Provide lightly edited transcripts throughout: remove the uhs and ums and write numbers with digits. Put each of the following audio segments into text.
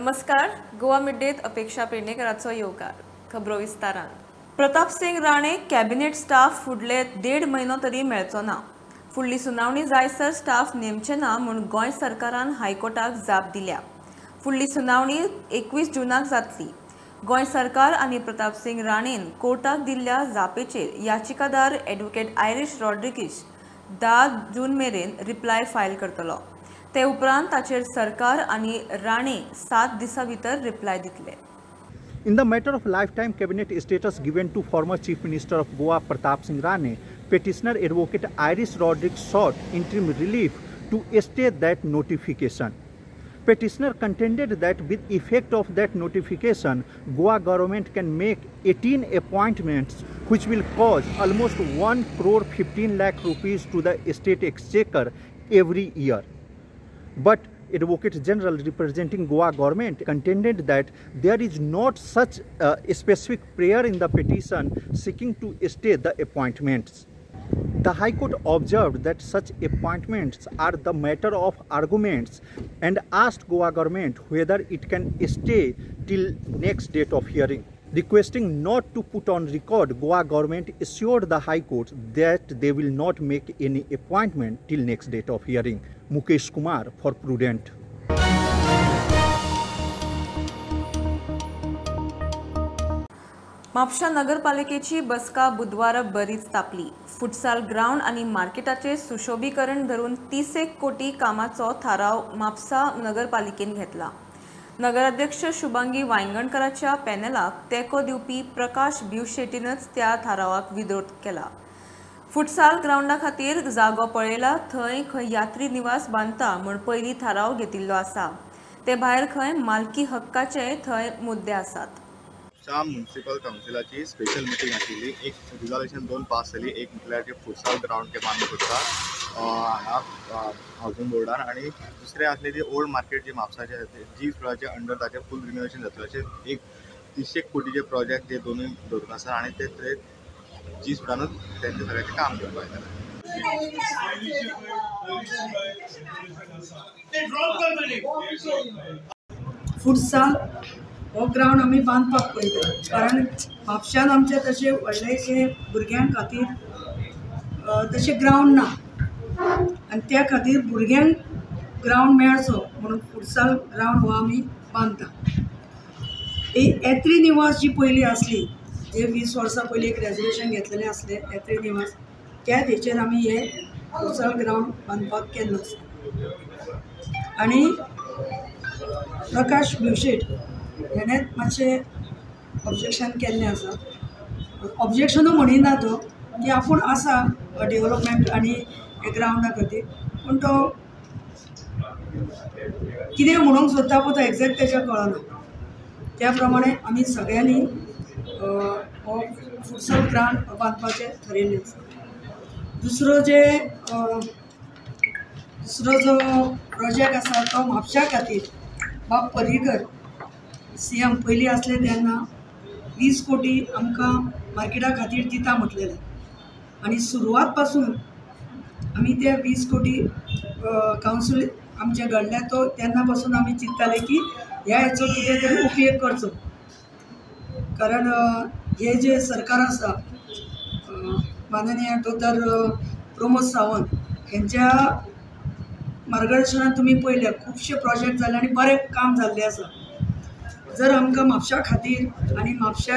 नमस्कार. गोवा मिडडेत अपेक्षा पेडणेकरांचो येवकार. खबरो विस्तारान. प्रताप सिंग राणे कॅबिनेट स्टाफ फुडले 1.5 म्हयनो तरी मेळचो ना. फुडली सुनावणी जायसर स्टाफ नेमचे ना म्हूण गोंय सरकारान हायकोर्टाक जाप दिल्या. फुडली सुनावणी 21 जूनाक जातली. गोंय सरकार आनी प्रताप सिंग राणेन कोर्टाक दिल्ल्या जापेचेर याचिकादार ॲडव्होकेट आयरिश रॉड्रिगीस 10 जून मेरेन रिप्लाय फायल करतलो. ते उपरांत ताचेर सरकार आनी राणे 7 दिसां भितर रिप्लाय दितले. In the matter of lifetime cabinet status given to former Chief Minister of Goa Pratap Singh Rane, petitioner advocate Iris Rodriguez sought interim relief to stay that notification. Petitioner contended that with effect of that notification, Goa government can make 18 appointments which will cause almost 1 crore 15 lakh rupees to the state exchequer every year. But Advocate General representing Goa government contended that there is not such a specific prayer in the petition seeking to stay the appointments. The High Court observed that such appointments are the matter of arguments and asked Goa government whether it can stay till next date of hearing. Requesting not to put on record, Goa government assured the High Court that they will not make any appointment till next date of hearing. Mukesh Kumar for Prudent. Mapusa नगरपालिकेची बसका बुधवार बरीच तापली. Futsal ground आनी मार्केटाचे सुशोभीकरण धरून 30 कोटी कामाचो थाराव म्हापसा नगरपालिकेन घेतला. नगराध्यक्ष शुभांगी वांयगणकराच्या पॅनलाक तेंको दिवपी प्रकाश भिवशेटीनच त्या थारावाक विरोध केला. फुटसाल ग्राउंडा खातीर जागो पळयला थंय खंय यात्री निवास बांदता म्हूण पयलीं थाराव घेतिल्लो आसा. ते भायर खंय मालकी हक्काचे थंय मुद्दे आसात. म्युनिसिपल काउन्सिलाची स्पेशल मिटींग आशिल्ली. एक रिजोल्युशन 2 पास जाली. एक म्हटल्यार जे फुटसाल ग्राउंड ते बांदून करता हांगा हावजींग बोर्डान, आनी दुसरें आसलें जे ओल्ड मार्केट जे म्हापसाचे जी फुडाचे अंडर ताचें फूल रिनोवेशन जातलें. अशें एक 30 कोटीचे प्रोजेक्ट जे दोनूय धरून आसा आनी ते जी फुडानूच तेंचे सगळ्याचें काम करपाक येतलें. फुटसाल हो ग्राउंड आमी बांदपाक पळयता, कारण म्हापशान आमचे तशे व्हडलेशे भुरग्यां खातीर तशे ग्राउंड ना आनी त्या खातीर भुरग्यांक ग्राउंड मेळचो म्हणून फुटसाल ग्राउंड हो आमी बांदता. येत्री निवास जी पयलीं आसली, जे 20 वर्सां पयलीं एक रेजोल्युशन घेतलेलें आसलें येत्री निवास, त्या हेचेर आमी हे फुटसाल ग्राउंड बांदपाक केल्लो आसा. आनी प्रकाश भिवशेट हेणें मातशें ऑब्जेक्शन केल्लें आसा. ऑब्जेक्शनूय म्हणिना तो की आपूण आसा डेवलपमेंट आनी हे ग्राउंडा खातीर, पूण तो कितें म्हणूंक सोदता पळय तो एक्झॅक्ट तेच्या कळना. त्या प्रमाणे आमी सगळ्यांनी हो फुटसाल ग्राउंड बांदपाचें थारायिल्लें आसा. दुसरो जो प्रोजेक्ट आसा तो म्हापशा खातीर बाब पर्रीकर CM पयलीं आसले तेन्ना 20 कोटी आमकां मार्केटा खातीर दिता म्हटलेलें, आनी सुरवात पासून आमी ते 20 कोटी कावन्सील आमचे घडले तो तेन्ना पासून आमी चिंतताले की ह्या हेचो कितें तरी उपयोग करचो. कारण हे जे सरकार आसा माननीय दोतर प्रमोद सावंत हेंच्या मार्गदर्शनान तुमी पळयल्या खुबशे प्रोजेक्ट जाले आनी बरें काम जाल्लें आसा. जर आमकां म्हापशा खातीर आनी म्हापशा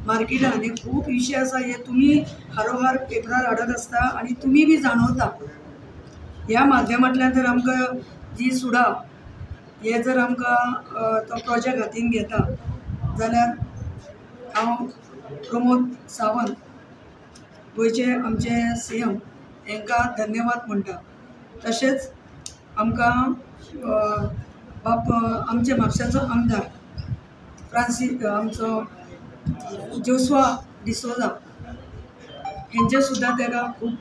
मार्केटान हे खूब विशय आसा, हे तुमी हारोहार पेपरार हाडत आसता आनी तुमी बी जाणवता. ह्या माध्यमांतल्यान जर आमकां जी सुडाव हे जर आमकां तो प्रोजेक्ट हातीन घेता जाल्यार हांव प्रमोद सावंत गोंयचे आमचे CM हांकां धन्यवाद म्हणटा. तशेंच आमकां बाप आमचे म्हापशाचो आमदार फ्रांसीस आमचो जोसुआ डिसोजा हेंचे सुद्दां तेका खूब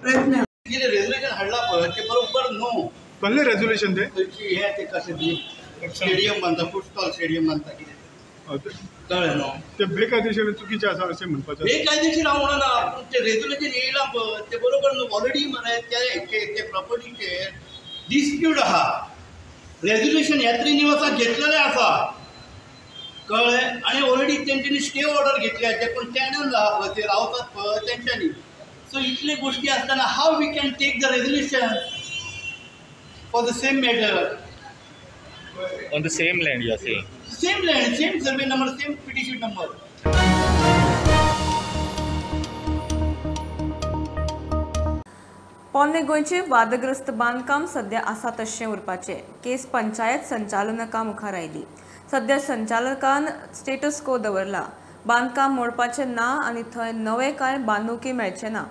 प्रयत्न. कितें रेजोल्युशन हाडला पळय ते बरोबर न्हू. कसलें रेजोल्युशन तें? हे ते कशें स्टेडियम बांदता, फुटबॉल स्टेडियम बांदता कितें कळ्ळें न्हू. ते बेकायदेशीर चुकीचें आसा अशें म्हणपाचें. बेकायदेशीर हांव म्हणना, पूण ते रेजोल्युशन येयला पळय ते बरोबर न्हू. ऑलरेडी मरे ते प्रॉपर्टीचेर डिस्प्यूट आहा. रेझोल्युशन ह्या 3 दिवसात घेतलेले आसा कळ्ळें आनी ऑलरेडी तेंच्यांनी स्टे ऑर्डर घेतल्या जे कोण टॅनन रावतात पळय तेंच्यांनी सो इतले गोष्टी आसतना how we can take the resolution for the same matter On the same land, you are saying? Same land same survey number same petition number पोन्ने गोंयचे वादग्रस्त बांदकाम सध्या आसा तशें उरपाचें केस पंचायत संचालनाका मुखार आयली सध्या संचालकान स्टेटस को दवरला बांदकाम मोडपाचें ना आनी थंय नवें कांय बांदूंकी मेळचें ना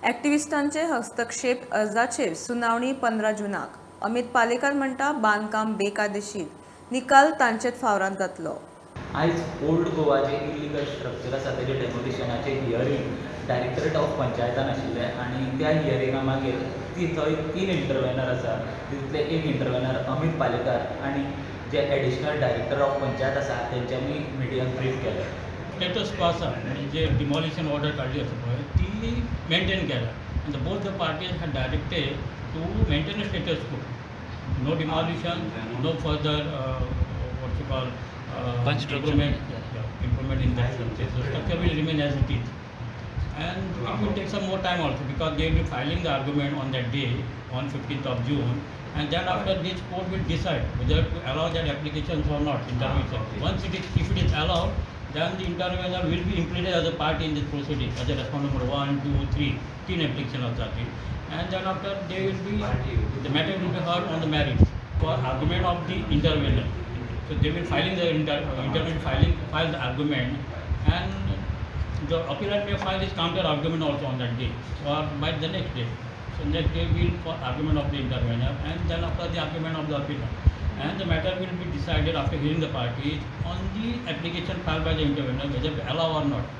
एक्टिविस्टांचे हस्तक्षेप अर्जाचेर सुनावणी 15 जूनाक अमित पालेकर म्हणटा बांदकाम बेकायदेशीर निकाल तांचेच फावरांत जातलो आयज ओल्ड गोवा जे इलिगल स्ट्रक्चर आसा तेजे डेमोलिशनाचे हियरींग डायरेक्टरेट ऑफ पंचायतान आशिल्लें आनी त्या हियरिंगा मागीर थंय 3 इंटरवेनर आसा तितूंतले एक इंटरवेनर अमित पालेकर आनी जे एडिशनल डायरेक्टर ऑफ पंचायत आसा तेंच्यांनी मिडियाक ब्रीफ केलें स्टेटस को आसा म्हणजे जे डिमॉलिशन ऑर्डर काडली आसा पळय ती मेंटेन केला आनी both the parties had directed to maintain a status quo no demolition no further what's you call improvement in that structure. So structure will remain as it is. And it will take some more time also because they will be filing the argument on that day, on 15th of June. And then after this court will decide whether to allow that applications or not, intervention. Once if it is allowed, then the intervener will be included as a party in this proceeding, as a respondent number 1, 2, 3, 3 application of that. And then after they will be, the matter will be heard on the merits for argument of the intervener. So they will filing the intervention file the argument, and the appellant may file his counter argument also on that day or by the next day. So next day will for argument of the intervener, and then after the argument of the appellant, and the matter will be decided after hearing the parties on the application filed by the intervener whether to allow or not.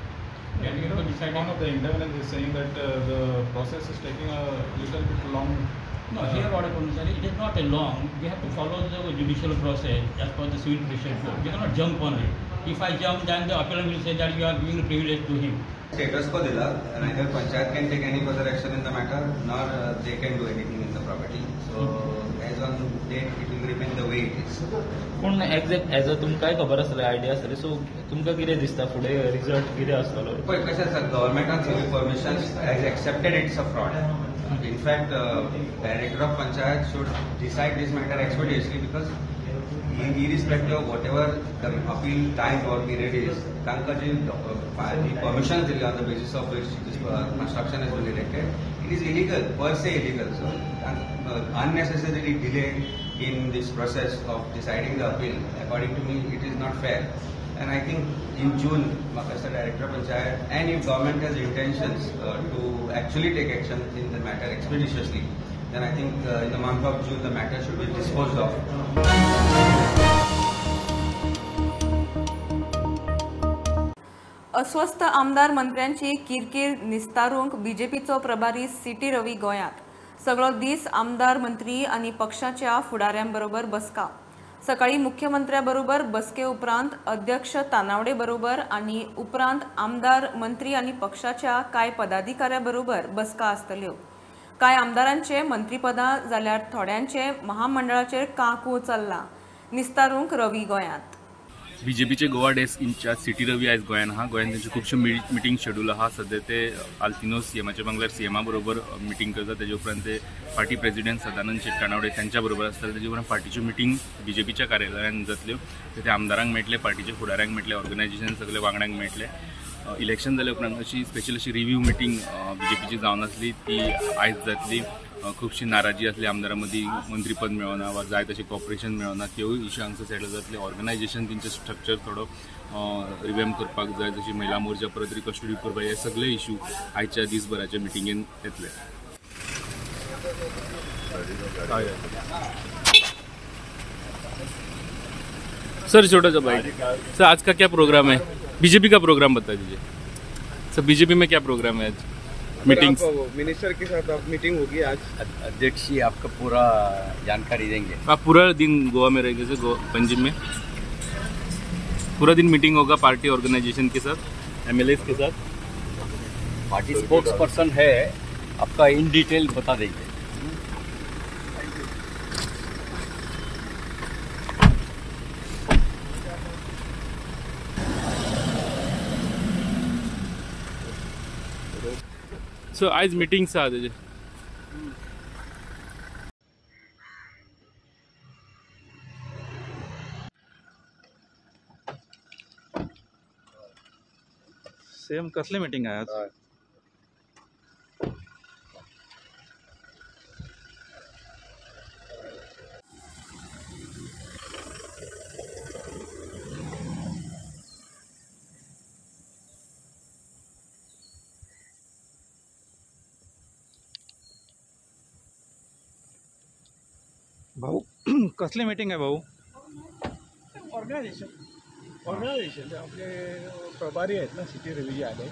Then we will decide. One of the interveners is saying that the process is taking a little bit long. No, here what happens is it is not a long. We have to follow the judicial process as per the civil procedure code. We cannot jump on it. If I jump, then the appellant will say that you are giving a privilege to him. Status quo dila, neither panchayat can take any further action in the matter, nor they can do anything in the property. So, as on date, it will remain the way it is. पूण exact as a तुमकांय खबर आसतलें idea आसतली so तुमकां कितें दिसता फुडें result कितें आसतलो पळय कशें आसा गव्हर्मेंटान सगळी permissions has accepted it's a fraud. In fact, director of panchayat should decide this matter expeditiously because irrespective of whatever the appeal time or period is, तांकां जी permissions दिली on the basis of which this construction has been erected, it is illegal, per se illegal. So, unnecessarily delay in this process of deciding the appeal, according to me, it is not fair. And I think in June, as the director of panchayat, and if government has intentions to actually take action in the matter expeditiously, then I think in the month of June the matter should be disposed of. अस्वस्थ आमदार मंत्र्यांची किरकीर निस्तारूंक बीजेपीचो प्रभारी CT रवी गोंयांत सगळो दीस आमदार मंत्री आनी पक्षाच्या फुडाऱ्यांबरोबर बसका सकाळी मुख्यमंत्र्याबरोबर बसके उपरांत अध्यक्ष तानावडे बरोबर आनी उपरांत आमदार मंत्री आनी पक्षाच्या कांय पदाधिकाऱ्यांबरोबर बसका आसतल्यो कांय आमदारांचे मंत्रीपदां जाल्यार थोड्यांचे महामंडळाचेर कांकू चल्ला निस्तारूंक रवी गोंयांत बीजेपीचे गोवा डेस्क इंचार्ज सीटी रवी आयज गोंयान आहा गोंयान तेंचे खुबशे मिटींग शेड्यूल आहा सध्या ते आल्तिनो सीएमाच्या बंगल्यार सीएमा बरोबर मिटींग करतात तेजे उपरांत ते पार्टी प्रेसिडेंट सदानंद शेट तानावडे त्यांच्या बरोबर आसतले तेजे उपरांत पार्टीच्यो मिटींग बीजेपीच्या कार्यालयान जातल्यो ते आमदारांक मेळटले पार्टीच्या फुडाऱ्यांक मेळटले ऑर्गनायझेशन सगळे वांगड्यांक मेळटले इलेक्शन जाले उपरांत अशी स्पेशल अशी रिव्ह्यू मिटींग बीजेपीची जावन आसली ती आयज जातली खुबशी नाराजी आसली आमदारां मदीं मंत्रीपद मेळना वा जाय तशें कॉपरेशन मेळना त्योय इश्यू हांगसर सेटल जातले ऑर्गनायझेशन तेंचें स्ट्रक्चर थोडो रिवॅम्प करपाक जाय जशी महिला मोर्चा परत रिकन्स्टिट्यूट करपाक हे सगळे इश्यू आयच्या दिसभराच्या मिटिंगेन येतले सर छोटा सा भाई सर आज का क्या प्रोग्राम है बीजेपी का प्रोग्राम बता दीजिए सर बीजेपी में क्या प्रोग्राम है आज मीटिंग मिनिस्टर के साथ आप मीटिंग होगी आज अध्यक्ष जी आपका पूरा जानकारी देंगे आप पूरा दिन गोवा में रहेंगे सर पंजिम में पूरा दिन मीटिंग होगा पार्टी ऑर्गेनाइजेशन के साथ एमएलए के साथ पार्टी स्पोक्स पर्सन है आपका इन डिटेल बता देंगे सो आयज मिटिंग्स आहा तेजे सेम कसली मीटिंग आहे आज? भाऊ कसली मीटिंग आहे भाऊ? ऑर्गनायझेशन आपले प्रभारी आहेत ना सिटी रिव्ह्यू आले.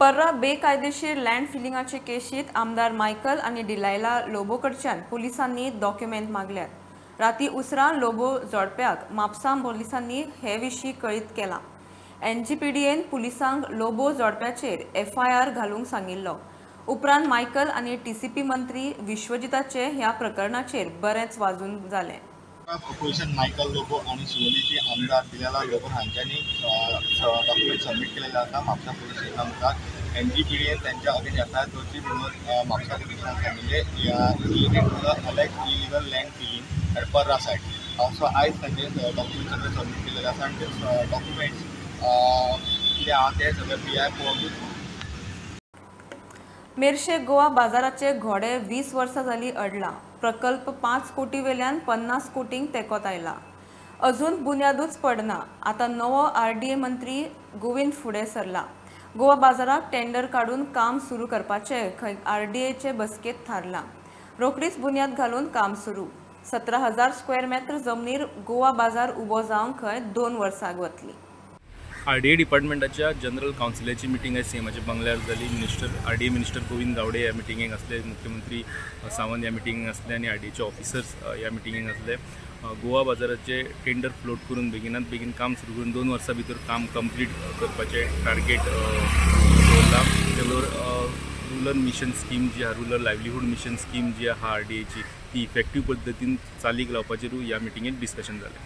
पर्रा बेकायदेशीर लँड फिलिंगाचे केशीत आमदार मायकल आणि डिलायला लोबो कडच्यान पुलिसांनी डॉक्युमेंट मागल्यात. राती उसरा लोबो जोडप्याक म्हापसा पुलिसांनी हे विशीं कळीत केला. एनजीपीडीएन पुलिसांक लोबो जोडप्याचेर FIR घालूंक सांगिल्लो. उपरांत मायकल आणि TCP मंत्री विश्वजिताचे ह्या प्रकरणाचेर बरेंच वाजून जालें. पोझिशन मायकल लोबो आणि शिवोलीचे आमदार दिलेला लोबो हांच्यांनी डॉक्युमेंट सबमिट केलेले आसा म्हापसा पोलीस स्टेशनानुसार. NGPDN त्यांच्या अगेन्स्ट FIR करची म्हणून म्हापसा पोलिसांनी सांगिल्ले इलिगल लँड फिलिंग एट पर्रा सायड. सो आयज तांचे डॉक्युमेंट सगळे सबमिट केलेले आसा आनी ते डॉक्युमेंट्स कितें आहा ते सगळे PI पळोवन. मेर्शे गोवा बाजाराचे घोडे 20 वर्सां जाली अडला. प्रकल्प 5 कोटी वेल्यान 50 कोटींक तेंकोत आयला. अजून बुन्यादूच पडना. आता नवो RDA मंत्री गोविंद फुडें सरला. गोवा बाजाराक टेंडर काडून काम सुरू करपाचे RDAचे बसकेत थारला. रोखडीच बुन्याद घालून काम सुरू. 17,000 स्क्वेअर मीटर जमनीर गोवा बाजार उबो जावंक खंय 2 वर्सां वतली. RDA डिपार्टमेंटाच्या जनरल कावन्सिलाची मिटींग आज सीएमाच्या बंगल्यार जाली. RDA मिनिस्टर गोविंद गावडे ह्या मिटिंगेक असले, मुख्यमंत्री सावंत ह्या मिटिंगेक असले आणि RDAचे ऑफिसर्स ह्या मिटिंगेक असले. गोवा बाजाराचे टेंडर फ्लोट करून बेगिनात बेगीन काम सुरू करून 2 वर्सां भितर काम कंप्लीट करपाचे टार्गेट दवरला. त्या बरोबर रुरल मिशन स्कीम जी आहा, रुरल लायव्हलीहूड मिशन स्कीम जी आहा RDAची, ती इफेक्टीव पद्दतीन चालीक लावपाचेरूय ह्या मिटिंगेत डिस्कशन जालें.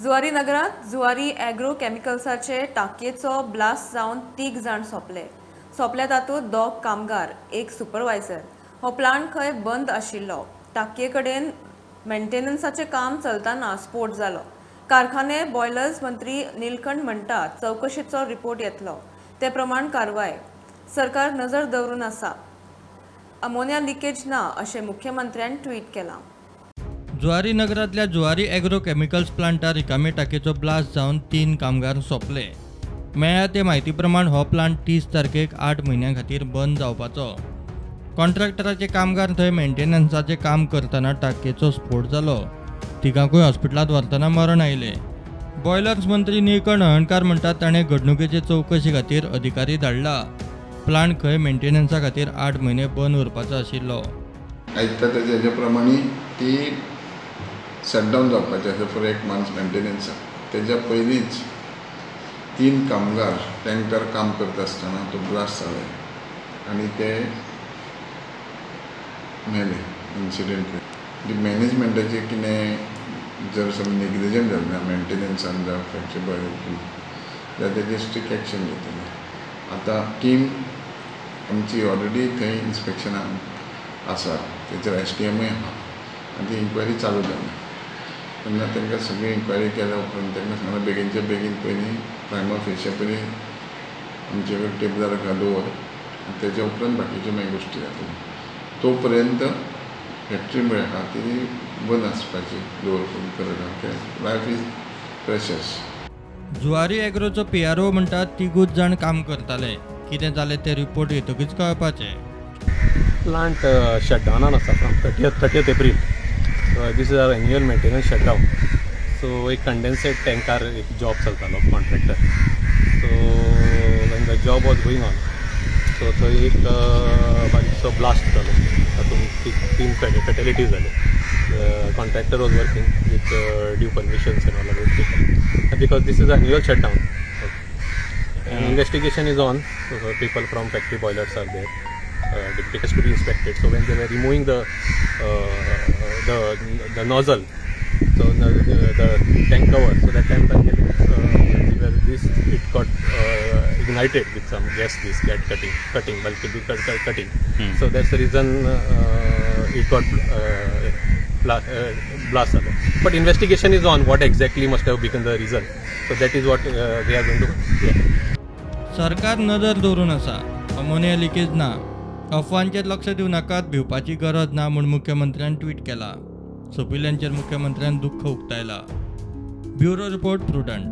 जुवारी नगरात जुवारी ॲग्रो केमिकल्साचे टाकयेचो ब्लास्ट जावन 3 जाण सोंपले तातूंत 2 कामगार, 1 सुपरवायझर. हो प्लांट खंय बंद आशिल्लो. टाकये कडेन मेंटेनन्साचें काम चलतना स्फोट जालो. कारखाने बॉयलर्स मंत्री निलकंठ म्हणटात चवकशेचो रिपोर्ट येतलो. ते प्रमाण कारवाय. सरकार नजर दवरून आसा. अमोनिया लिकेज ना अशें मुख्यमंत्र्यान ट्वीट केलां. जुवारी नगरांतल्या जुवारी ॲग्रो केमिकल्स प्लांटार रिकामे टाकयेचो ब्लास्ट जावन 3 कामगार सोंपले. मेळ्ळ्या ते म्हायती प्रमाण हो प्लांट 30 तारखेक 8 म्हयन्यां खातीर बंद जावपाचो. कॉन्ट्रॅक्टराचे कामगार थंय मेंटेनन्साचें काम करतना टाकयेचो स्फोट जालो. तिगांकूय हॉस्पिटलांत व्हरतना मरण आयलें. बॉयलर्स मंत्री निलकंठ हळर्णकार म्हणटात ताणें घडणुकेचे चवकशे खातीर अधिकारी धाडला. प्लांट खंय मेंटेनन्सा खातीर 8 म्हयने बंद उरपाचो आशिल्लो. आयकता तेजे प्रमाणे ती शटडावन जावपाचें आसा फॉर 1 मंथ मेंटेनन्साक. तेज्या पयलींच 3 कामगार टँकर काम करता आसतना तो ब्लास्ट जालो आनी ते मेले इन्सिडेंटली. मॅनेजमेंटाचे कितें जर समज नेग्लिजंट जालें मेंटेनन्सान जावं फॅक्टरी बॉय जाल्यार तेजेर स्ट्रिक्ट एक्शन घेतले. आतां टीम आमची ऑलरेडी थंय इन्स्पेक्शनाक आसा. तेचेर STMय आहा आनी ती इन्क्वायरी चालू जाली. तेन्ना तांकां सगळी इन्क्वायरी केल्या उपरांत तांकां सांगलें बेगीनच्या बेगीन पयलीं प्रायमा फेशिया पयलीं आमचे कडेन टेबलार दवर आनी तेज्या उपरांत बाकीच्यो मागीर गोश्टी जातल्यो. तोपर्यंत फॅक्टरी म्हळ्या आहा ती बंद आसपाची दवरपून करता. Life is precious. जुवारी ॲग्रोचो PRO म्हणटात 3 जाण काम करताले. कितें जालें तें रिपोर्ट येतकीच कळपाचें. प्लांट शटडावनान आसा फ्रॉम 30th एप्रील. This is our annual maintenance shutdown. So एक कंडेन्सेट टँकार एक जॉब चलतालो contractor. So when the job was going on so थंय एक बारीकसो ब्लास्ट जालो. तातूंत 3 फॅटॅलिटीज जाले. Contractor was working with due permissions and all of it because this is annual shutdown. Investigation is on. So people from factory boilers are there. It has to be inspected. So when they were removing the nozzle, so the tank cover, so that time it got ignited with some gas. This gas cutting, bulky cutting. So that's the reason it got blast. But investigation is on. What exactly must have become the reason? So that is what we are going to. सरकार नजर दवरून आसा. Ammonia leakage ना, अफवांचेर लक्ष दिवं नाकात, भिवपाची गरज ना म्हूण मुख्यमंत्र्यान ट्वीट केला. सोपिल्यांचेर मुख्यमंत्र्यान दुख्ख उक्तायला. Bureau report prudent.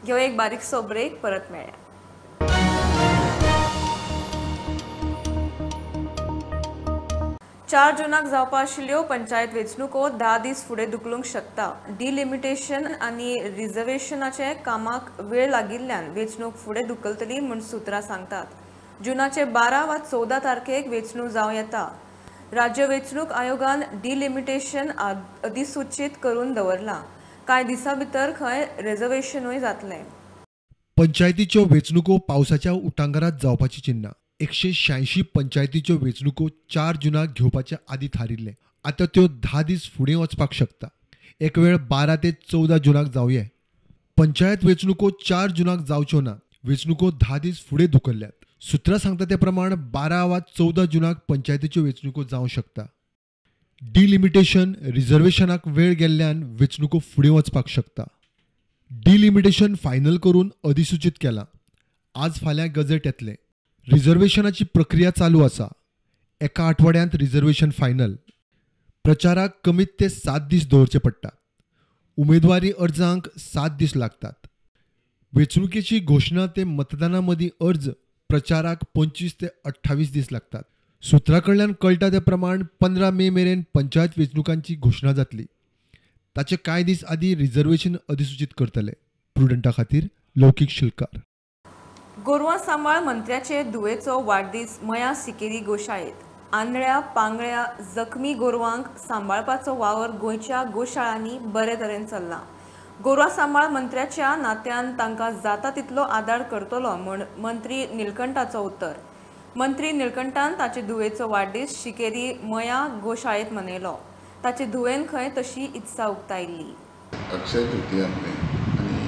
घेऊ एक बारीकसो ब्रेक, परत मेळया. 4 जूनाक जावपा आशिल्ल्यो पंचायत वेंचणुको 10 दीस फुडें धुकलूंक शकता. डिलिमिटेशन आनी रिझर्वेशनाचे कामाक वेळ लागिल्ल्यान वेंचणूक फुडें धुकलतली म्हूण सुत्रां सांगतात. जुनाचे 12 वा 14 तारखेक वेंचणूक जावं येता. राज्य वेंचणूक आयोगान डिलिमिटेशन अधिसूचित करून दवरला. कांय दिसां भितर खंय रिझर्वेशनूय जातलें. पंचायतीच्यो वेंचणुको पावसाच्या उटंगारात जावपाची चिन्ना. 186 पंचायतीच्यो वेंचणुको 4 जुनाक घेवपाचे आदी थारिल्ले. आतां त्यो 10 दीस फुडें वचपाक शकता. एक वेळ 12 ते 14 जुनाक जावये. पंचायत वेंचणुको 4 जुनाक जावच्यो ना. वेंचणुको 10 दीस फुडें धुकल्ल्यात. सुत्रां सांगता ते प्रमाण 12 वा 14 जुनाक पंचायतीच्यो वेंचणुको जावंक शकता. डिलिमिटेशन रिझर्वेशनाक वेळ गेल्ल्यान वेंचणुको फुडें वचपाक शकता. डिलिमिटेशन फायनल करून अधिसूचित केला. आज फाल्यां गजेट येतले. रिझर्वेशनाची प्रक्रिया चालू आसा. एका आठवड्यांत रिझर्वेशन फायनल. प्रचाराक कमीत ते 7 दीस दवरचे पडटा. उमेदवारी अर्जांक 7 दीस लागतात. वेंचणुकेची घोशणा ते मतदाना मदीं अर्ज प्रचाराक 25 ते 28 दीस लागतात. सुत्रां कडल्यान कळटा ते प्रमाण 15 मे मेरेन पंचायत वेंचणुकांची घोशणा जातली. ताचे कांय दीस आदीं रिझर्वेशन अधिसूचित करतले. प्रुडंटा खातीर लौकीक शिलकार. गोरवां सांबाळ मंत्र्याचे दुयेचो वाडदीस मया सिकेरी गोशाळेत. आंधळ्या पांगळ्या जखमी गोरवांक सांबाळपाचो वावर गोंयच्या गोशाळांनी बरे तरेन चल्ला. गोरवां सांबाळ मंत्र्याच्या नात्यान तांकां जाता तितलो आदार करतलो म्हूण मंत्री निळकंठाचो उतर. मंत्री निळकंठान ताचे दुयेचो वाडदीस शिकेरी मया गोशाळेत मनयलो. ताचे धुवेन खंय तशी इत्सा उक्तायिल्ली. अक्षय तृतीया आनी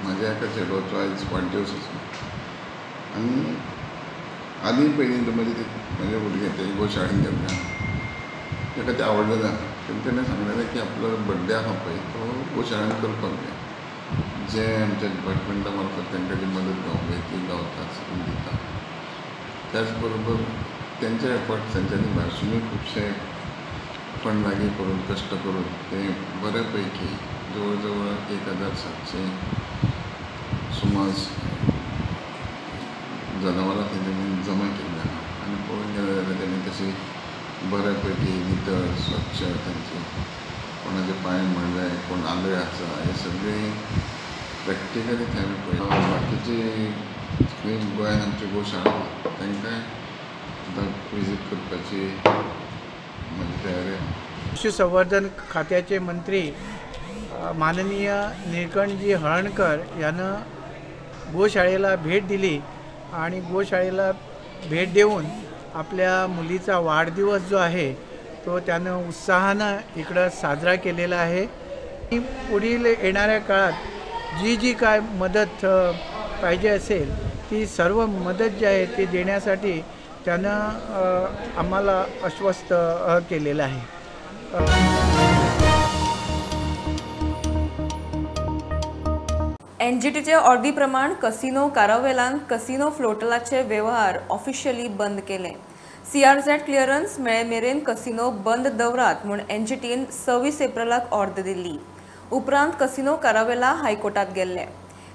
म्हाज्या एका चेडवाचो आयज वाडदिवस आसा. आनी आनी पयलीं तो म्हजे भुरगे ते गोशाळेन गेल्ले. ताका तें आवडलें ना. तेणें सांगलेलें की आपलो बर्थडे आसा पळय तो गोशाळेन करपाक जाय. जे आमच्या डिपार्टमेंटा मार्फत तांकां जी मदत गावूंक जाय ती गावताच दिता. त्याच बरोबर तेंचे एफर्ट्स तेंच्यांनी भायरसुनूय खुबशे फंड लागीं करून कश्ट करून ते बरे पैकी जवळ जवळ 1700 सुमार जनावरां तेंच्यांनी जमा केल्ली आसा. आनी पळोवंक गेलें जाल्यार तेणी तशी बऱ्या पैकी नितळ स्वच्छ तांचे कोणाचे पांय म्हणले कोण आंधळे आसा हे सगळे प्रॅक्टिकली थंय पळयता. बाकीची गोंयांत आमची गोशाळा तांकां विजीट करपाची म्हजी तयारी आसा. पशुसंवर्धन खात्याचे मंत्री माननीय निळकंठजी हळणकर यानं गोशाळेला भेट दिली आणि गोशाळेला भेट देऊन आपल्या मुलीचा वाढदिवस जो आहे तो त्यानं उत्साहानं इकडं साजरा केलेला आहे. पुढील येणाऱ्या काळात जी काय मदत पाहिजे असेल ती सर्व मदत जी आहे ती देण्यासाठी त्यानं आम्हाला आश्वस्त केलेलं आहे. एनजीटीचे ऑर्डी प्रमाण कसिनो कारावेलान कसिनो फ्लोटलाचे वेव्हार ऑफिशियली बंद केले. CRZ क्लिअरन्स मेळे मेरेन कसिनो बंद दवरात म्हूण एनजीटीन 26 एप्रिलाक ऑर्डर दिल्ली. उपरांत कसिनो कारावेला हायकोर्टात गेल्ले.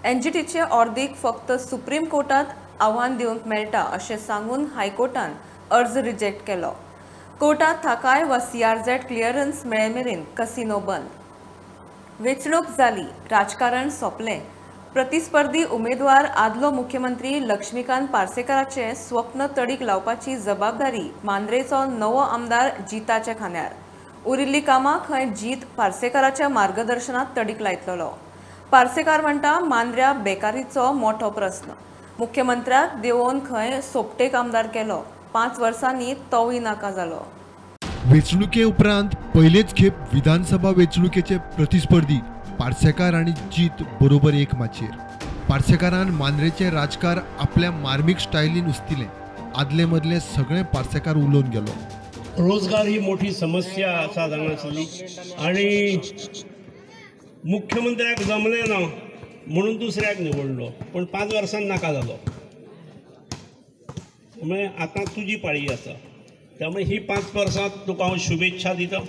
एनजीटीचे ऑर्डीक फक्त सुप्रीम कोर्टात आव्हान दिवंक मेळटा अशें सांगून हायकोर्टान अर्ज रिजेक्ट केलो. कोर्टात थाकाय वा CRZ क्लिअरन्स मेळे मेरेन कसिनो बंद. वेंचणूक जाली, राजकारण सोंपलें. प्रतिस्पर्धी उमेदवार आदलो मुख्यमंत्री लक्ष्मीकांत पार्सेकराचे स्वप्न तडीक लावपाची जबाबदारी मांद्रेचो नवो आमदार जिताच्या खांद्यार. उरिल्ली कामां खंय जीत पार्सेकराच्या मार्गदर्शनात तडीक लायतलो. पार्सेकार म्हणटा मांद्र्या बेकारीचो मोठो प्रश्न. मुख्यमंत्र्याक देंवोवन खंय सोपटे कामदार केलो, 5 वर्सांनी तोवूय नाका जालो. वेंचणुके उपरांत पयलेच खेप विधानसभा वेंचणुकेचे प्रतिस्पर्धी पार्सेकार आणि जीत बरोबर एक माचयेर. पार्सेकारान मांद्रेचे राजकार आपल्या मार्मीक स्टायलीन उस्तिलें. आदले मदले सगळे पार्सेकार उलोवन गेलो. रोजगार ही मोठी समस्या आसा हांगासरली आणि मुख्यमंत्र्याक जमलें ना म्हणून दुसऱ्याक निवडलो, पण 5 वर्सांनी नाका जालो. त्यामुळे आतां तुजी पाळी आसा, त्यामुळे ही 5 वर्सां तुका हांव शुभेच्छा दिता.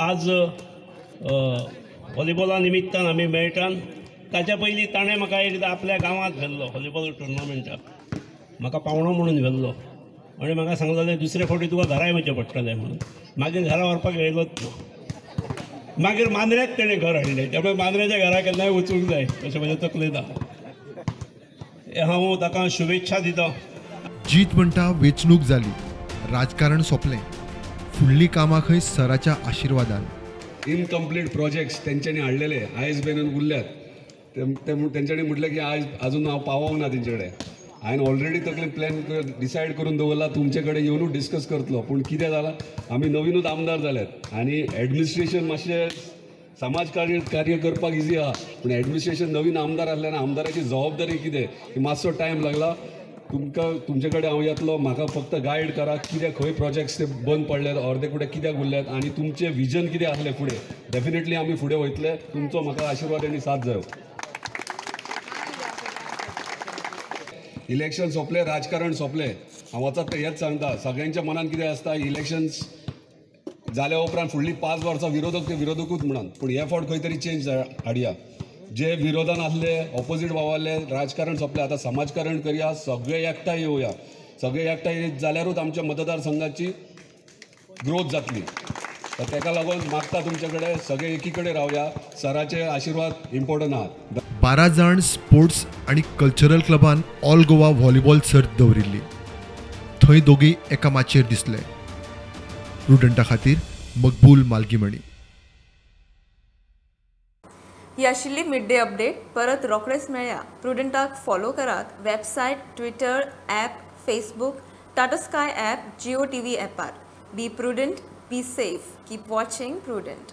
आज व्हॉलीबॉला निमित्तान आमी मेळटान. ताच्या पयलीं ताणें म्हाका एकदां आपल्या गांवांत व्हेल्लो व्हॉलीबॉल टुर्नामेंटाक. म्हाका पावणो म्हणून व्हेल्लो आणि म्हाका सांगलेलें दुसरे फावटी तुका घरा येवचें पडटलें म्हणून. मागीर घरा व्हरपाक येयलोच ना. मागीर मांद्र्याक तेणें घर हाडलें, त्यामुळे मांद्र्याच्या घरा केन्नाय वचूंक जाय अशें म्हजें तकलेंत आसा. हांव ताका शुभेच्छा दिता. जीत म्हणटा वेंचणूक जाली, राजकारण सोंपलें, फुडलीं कामां खंय सराच्या आशिर्वादान. इनकम्प्लीट प्रोजेक्ट्स तेंच्यांनी हाडलेले आयज बेनून उरल्यात. तेंच्यांनी म्हटलें की आज अजून हांव पावोंक ना तेंचे कडेन. हांवें ऑलरेडी तकलेन प्लॅन डिसायड करून दवरला तुमचे कडेन येवनूच डिस्कस करतलो. पूण कितें जालां, आमी नवीनूच आमदार जाल्यात आणि एडमिनिस्ट्रेशन मातशें समाज कार्य करपाक इजी आहा, पूण एडमिनिस्ट्रेशन नवीन आमदार आसल्यान आमदाराची जबाबदारी कितें ही मातसो टायम लागला. तुमचे कडेन हांव येतलो, म्हाका फक्त गायड करा कित्याक खंय प्रोजेक्ट्स ते बंद पडल्यात, अर्दे कुठे कित्याक उरल्यात आनी तुमचे विजन कितें आसलें फुडें. डेफिनेटली आमी फुडें वयतले. तुमचो म्हाका आशिर्वाद आनी साथ जायो. इलेक्शन सोंपले, राजकारण सोंपलें. हांव वचत हेंच सांगता, सगळ्यांच्या मनान कितें आसता, इलेक्शन्स जाल्या उपरांत फुडलीं 5 वर्सां विरोधक ते विरोधकूच म्हणून. पूण हे फावट खंय तरी चेंज हाडया. जे विरोधान आसले, ऑपोजीट वावरले, राजकारण सोंपलें, आतां समाजकारण करया, सगळे एकठांय येवया. सगळे एकठांय जाल्यारूच आमच्या मतदारसंघाची ग्रोथ जातली. तर ताका लागून मागता तुमचे कडेन सगळे एकी कडेन रावया. सराचे आशिर्वाद इम्पॉर्टंट आहात. 12 जाण स्पोर्ट्स आणि कल्चरल क्लबान ऑल गोवा व्हॉलीबॉल सर्त दवरिल्ली. थंय दोगी एका माचयेर दिसले. प्रुडंटा खातीर मकबूल मालगीमणी. ही आशिल्ली मिड डे अपडेट. परत रोखडेच मेळया. प्रुडंटाक फॉलो करात. Website, Twitter, app, Facebook, Tata sky app, Jio TV ॲपार. Be prudent, be safe. Keep watching prudent.